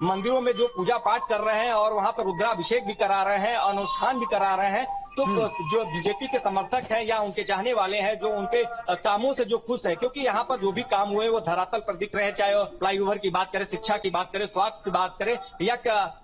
मंदिरों में जो पूजा पाठ कर रहे हैं और वहां पर रुद्राभिषेक भी करा रहे हैं, अनुष्ठान भी करा रहे हैं, तो जो बीजेपी के समर्थक हैं या उनके चाहने वाले हैं, जो उनके कामों से जो खुश है, क्योंकि यहाँ पर जो भी काम हुए वो धरातल पर दिख रहे हैं, चाहे फ्लाईओवर की बात करें, शिक्षा की बात करें, स्वास्थ्य की बात करें, या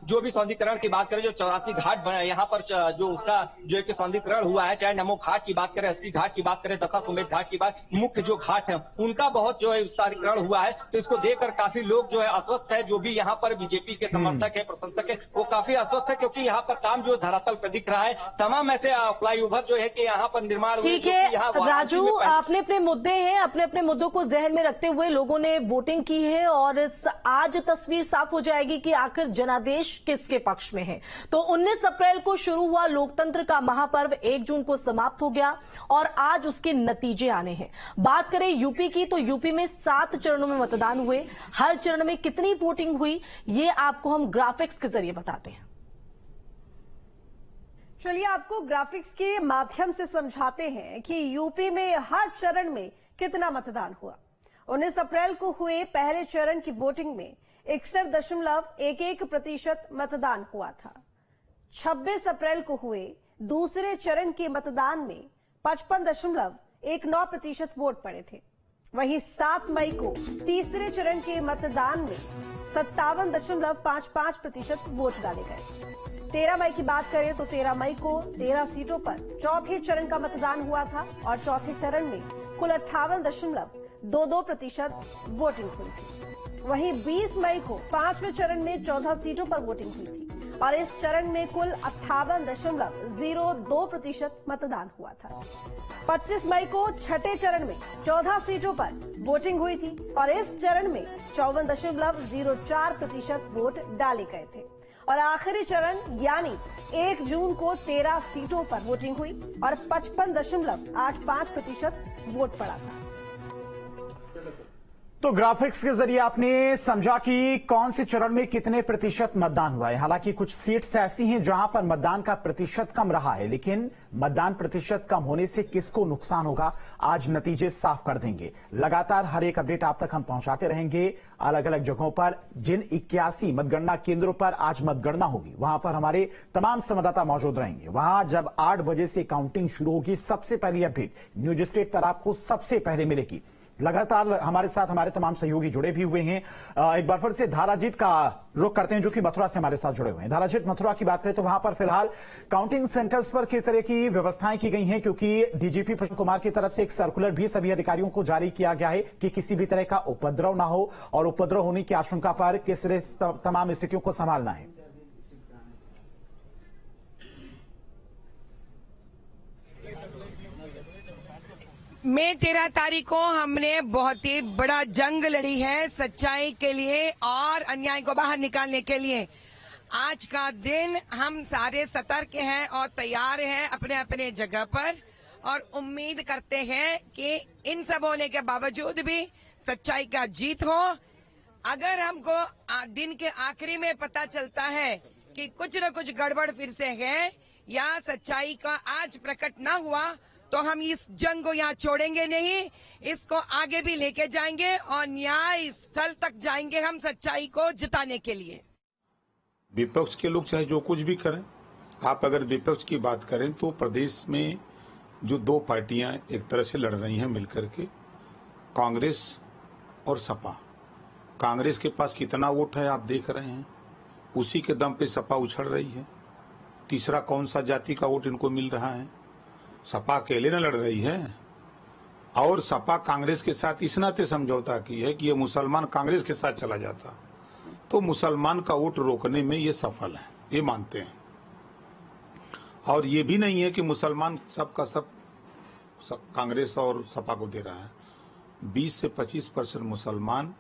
जो भी सौंदर्यीकरण की बात करें, जो 84 घाट बने यहाँ पर, जो उसका जो एक सौंदर्यीकरण हुआ है, चाहे नमो घाट की बात करें, 80 घाट की बात करें, दशाश्वमेध घाट की बात, मुख्य जो घाट है उनका बहुत जो है विस्तारीकरण हुआ है। तो इसको देखकर काफी लोग जो है आश्वस्त है, जो भी यहाँ पर बीजेपी के समर्थक है, प्रशंसक है, वो काफी आश्वस्त है, क्योंकि यहाँ पर काम जो धरातल पर दिख रहा है, तमाम ऐसे फ्लाईओवर जो है कि यहाँ पर निर्माण हुए। ठीक है राजू, अपने अपने मुद्दे हैं, अपने अपने मुद्दों को जहन में रखते हुए लोगों ने वोटिंग की है और आज तस्वीर साफ हो जाएगी कि आखिर जनादेश किसके पक्ष में है। तो 19 अप्रैल को शुरू हुआ लोकतंत्र का महापर्व 1 जून को समाप्त हो गया और आज उसके नतीजे आने हैं। बात करें यूपी की, तो यूपी में 7 चरणों में मतदान हुए। हर चरण में कितनी वोटिंग हुई ये आपको हम ग्राफिक्स के जरिए बताते हैं। चलिए आपको ग्राफिक्स के माध्यम से समझाते हैं कि यूपी में हर चरण में कितना मतदान हुआ। 19 अप्रैल को हुए पहले चरण की वोटिंग में 61.11% मतदान हुआ था। 26 अप्रैल को हुए दूसरे चरण के मतदान में 55.19% वोट पड़े थे। वहीं 7 मई को तीसरे चरण के मतदान में 57.55% वोट डाले गए। 13 मई की बात करें तो 13 मई को 13 सीटों पर चौथे चरण का मतदान हुआ था और चौथे चरण में कुल 58.22% वोटिंग हुई थी। वहीं 20 मई को 5वें चरण में 14 सीटों पर वोटिंग हुई थी और इस चरण में कुल 58.02% मतदान हुआ था। 25 मई को छठे चरण में 14 सीटों पर वोटिंग हुई थी और इस चरण में 54.04% वोट डाले गए थे और आखिरी चरण यानी 1 जून को 13 सीटों पर वोटिंग हुई और 55.85% वोट पड़ा था। तो ग्राफिक्स के जरिए आपने समझा कि कौन से चरण में कितने प्रतिशत मतदान हुआ है। हालांकि कुछ सीट्स ऐसी हैं जहां पर मतदान का प्रतिशत कम रहा है, लेकिन मतदान प्रतिशत कम होने से किसको नुकसान होगा आज नतीजे साफ कर देंगे। लगातार हर एक अपडेट आप तक हम पहुंचाते रहेंगे। अलग अलग जगहों पर जिन 81 मतगणना केंद्रों पर आज मतगणना होगी वहां पर हमारे तमाम संवाददाता मौजूद रहेंगे। वहां जब 8 बजे से काउंटिंग शुरू होगी, सबसे पहली अपडेट न्यूज स्टेट पर आपको सबसे पहले मिलेगी। लगातार हमारे साथ हमारे तमाम सहयोगी जुड़े भी हुए हैं। एक बार फिर से धाराजीत का रुख करते हैं, जो कि मथुरा से हमारे साथ जुड़े हुए हैं। धाराजीत, मथुरा की बात करें तो वहां पर फिलहाल काउंटिंग सेंटर्स पर किस तरह की व्यवस्थाएं की गई हैं, क्योंकि डीजीपी प्रशांत कुमार की तरफ से एक सर्कुलर भी सभी अधिकारियों को जारी किया गया है कि किसी भी तरह का उपद्रव ना हो और उपद्रव होने की आशंका पर किस तरह तमाम स्थितियों को संभालना है। मई 13 तारीख को हमने बहुत ही बड़ा जंग लड़ी है सच्चाई के लिए और अन्याय को बाहर निकालने के लिए। आज का दिन हम सारे सतर्क हैं और तैयार हैं अपने अपने जगह पर और उम्मीद करते हैं कि इन सब होने के बावजूद भी सच्चाई का जीत हो। अगर हमको दिन के आखिरी में पता चलता है कि कुछ न कुछ गड़बड़ फिर से है या सच्चाई का आज प्रकट ना हुआ, तो हम इस जंग को यहाँ छोड़ेंगे नहीं, इसको आगे भी लेके जाएंगे और न्याय स्थल तक जाएंगे हम सच्चाई को जिताने के लिए। विपक्ष के लोग चाहे जो कुछ भी करें, आप अगर विपक्ष की बात करें तो प्रदेश में जो 2 पार्टियां एक तरह से लड़ रही हैं मिलकर के, कांग्रेस और सपा। कांग्रेस के पास कितना वोट है आप देख रहे हैं, उसी के दम पे सपा उछल रही है। तीसरा कौन सा जाति का वोट इनको मिल रहा है? सपा अकेले न लड़ रही है और सपा कांग्रेस के साथ इस नाते समझौता की है कि ये मुसलमान कांग्रेस के साथ चला जाता तो मुसलमान का वोट रोकने में ये सफल है, ये मानते हैं। और ये भी नहीं है कि मुसलमान सब कांग्रेस और सपा को दे रहा है। 20 से 25% मुसलमान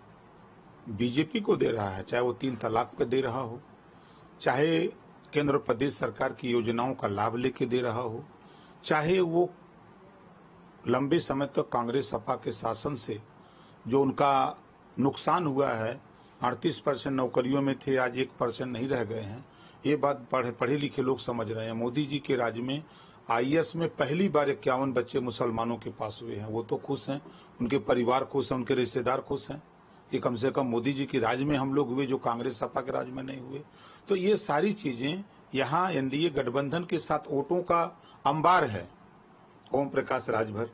बीजेपी को दे रहा है, चाहे वो 3 तलाक पे दे रहा हो, चाहे केंद्र और प्रदेश सरकार की योजनाओं का लाभ लेके दे रहा हो, चाहे वो लंबे समय तक कांग्रेस सपा के शासन से जो उनका नुकसान हुआ है, 38% नौकरियों में थे, आज 1% नहीं रह गए हैं। ये बात पढ़े लिखे लोग समझ रहे हैं। मोदी जी के राज्य में आईएएस में पहली बार 51 बच्चे मुसलमानों के पास हुए हैं। वो तो खुश हैं, उनके परिवार खुश हैं, उनके रिश्तेदार खुश हैं। ये कम से कम मोदी जी के राज में हम लोग हुए, जो कांग्रेस सपा के राज में नहीं हुए। तो ये सारी चीजें यहाँ एनडीए गठबंधन के साथ वोटों का अंबार है। ओम प्रकाश राजभर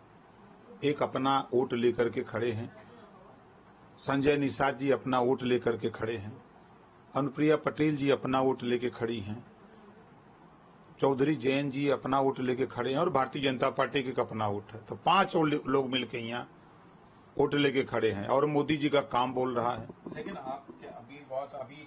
एक अपना वोट लेकर के खड़े हैं, संजय निषाद जी अपना वोट लेकर के खड़े हैं, अनुप्रिया पटेल जी अपना वोट लेके खड़ी हैं, चौधरी जैन जी अपना वोट लेके खड़े हैं और भारतीय जनता पार्टी के अपना वोट है। तो 5 लोग मिलकर यहाँ वोट लेके खड़े हैं और मोदी जी का काम बोल रहा है। लेकिन आप अभी